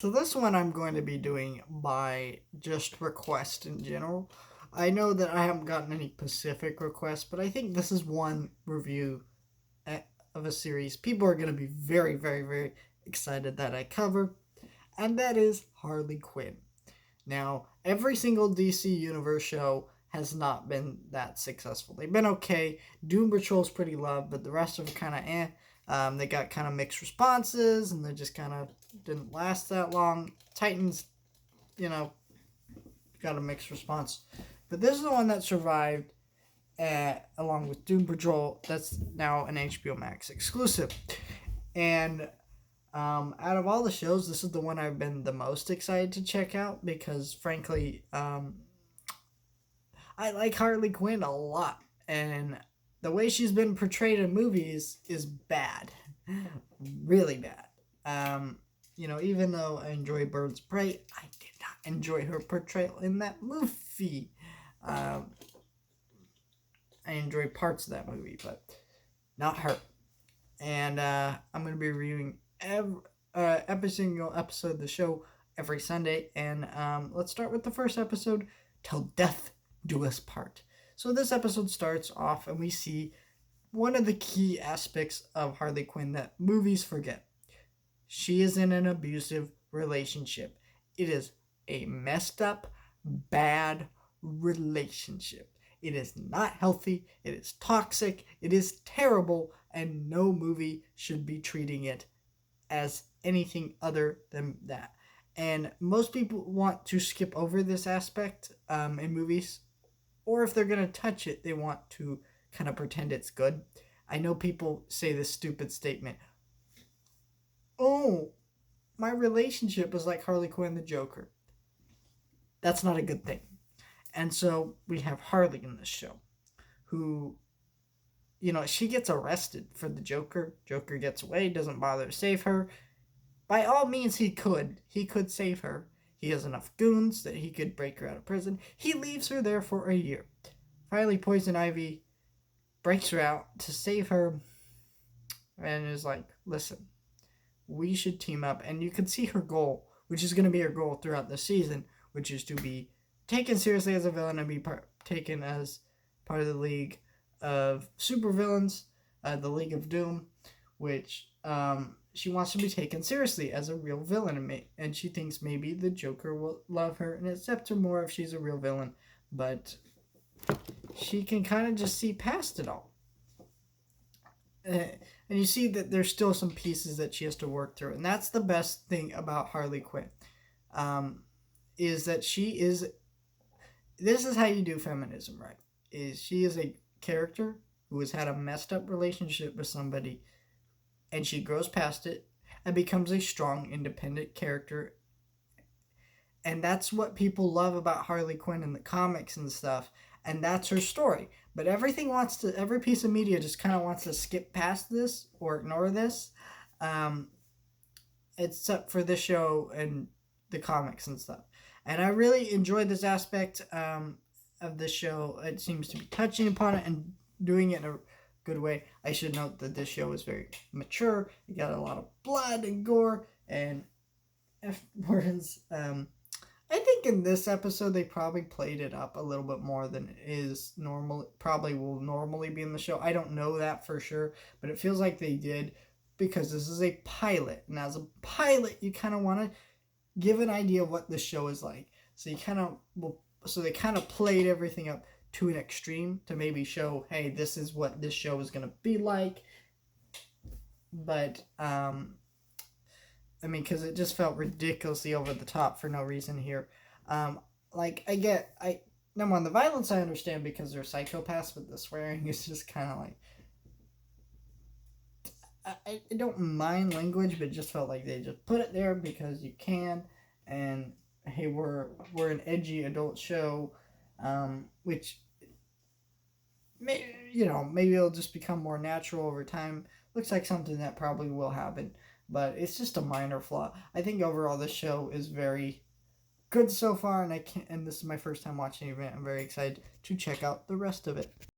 So this one I'm going to be doing by just request in general. I know that I haven't gotten any specific requests, but I think this is one review of a series people are going to be very, very, very excited that I cover, and that is Harley Quinn. Now, every single DC Universe show has not been that successful. They've been okay. Doom Patrol's pretty loved, but the rest of them kind of eh. They got kind of mixed responses, and they just kind of didn't last that long. Titans, you know, got a mixed response. But this is the one that survived, along with Doom Patrol. That's now an HBO Max exclusive. And out of all the shows, this is the one I've been the most excited to check out because, frankly, I like Harley Quinn a lot. And the way she's been portrayed in movies is bad. Really bad. Even though I enjoy Birds of Prey, I did not enjoy her portrayal in that movie. I enjoyed parts of that movie, but not her. And I'm going to be reviewing every single episode of the show every Sunday. And let's start with the first episode, Till Death Do Us Part. So this episode starts off and we see one of the key aspects of Harley Quinn that movies forget. She is in an abusive relationship. It is a messed up, bad relationship. It is not healthy. It is toxic. It is terrible. And no movie should be treating it as anything other than that. And most people want to skip over this aspect in movies. Or if they're going to touch it, they want to kind of pretend it's good. I know people say this stupid statement. Oh, my relationship is like Harley Quinn and the Joker. That's not a good thing. And so we have Harley in this show, who, she gets arrested for the Joker. Joker gets away, doesn't bother to save her. By all means, he could. He could save her. He has enough goons that he could break her out of prison. He leaves her there for a year. Finally, Poison Ivy breaks her out to save her and is like, listen, we should team up. And you can see her goal, which is going to be her goal throughout the season, which is to be taken seriously as a villain and be taken as part of the League of Supervillains, the League of Doom, which she wants to be taken seriously as a real villain. And she thinks maybe the Joker will love her and accept her more if she's a real villain. But she can kind of just see past it all. And you see that there's still some pieces that she has to work through. And that's the best thing about Harley Quinn. Is that she is... This is how you do feminism, right? Is she is a character who has had a messed up relationship with somebody, and she grows past it and becomes a strong, independent character. And that's what people love about Harley Quinn in the comics and stuff. And that's her story. But every piece of media just kind of wants to skip past this or ignore this, except for this show and the comics and stuff. And I really enjoyed this aspect of this show. It seems to be touching upon it and doing it in a good way. I should note that this show is very mature. It got a lot of blood and gore and F-words. I think in this episode they probably played it up a little bit more than it is normal. Probably will normally be in the show. I don't know that for sure, but it feels like they did because this is a pilot. And as a pilot, you kind of want to give an idea of what this show is like. So they kind of played everything up to an extreme to maybe show, hey, this is what this show is going to be like. But, because it just felt ridiculously over the top for no reason here. Number one, the violence I understand because they're psychopaths, but the swearing is just kind of like, I don't mind language, but it just felt like they just put it there because you can. And hey, we're an edgy adult show, which maybe it'll just become more natural over time. Looks like something that probably will happen, but it's just a minor flaw. I think overall this show is very good so far, and this is my first time watching it. I'm very excited to check out the rest of it.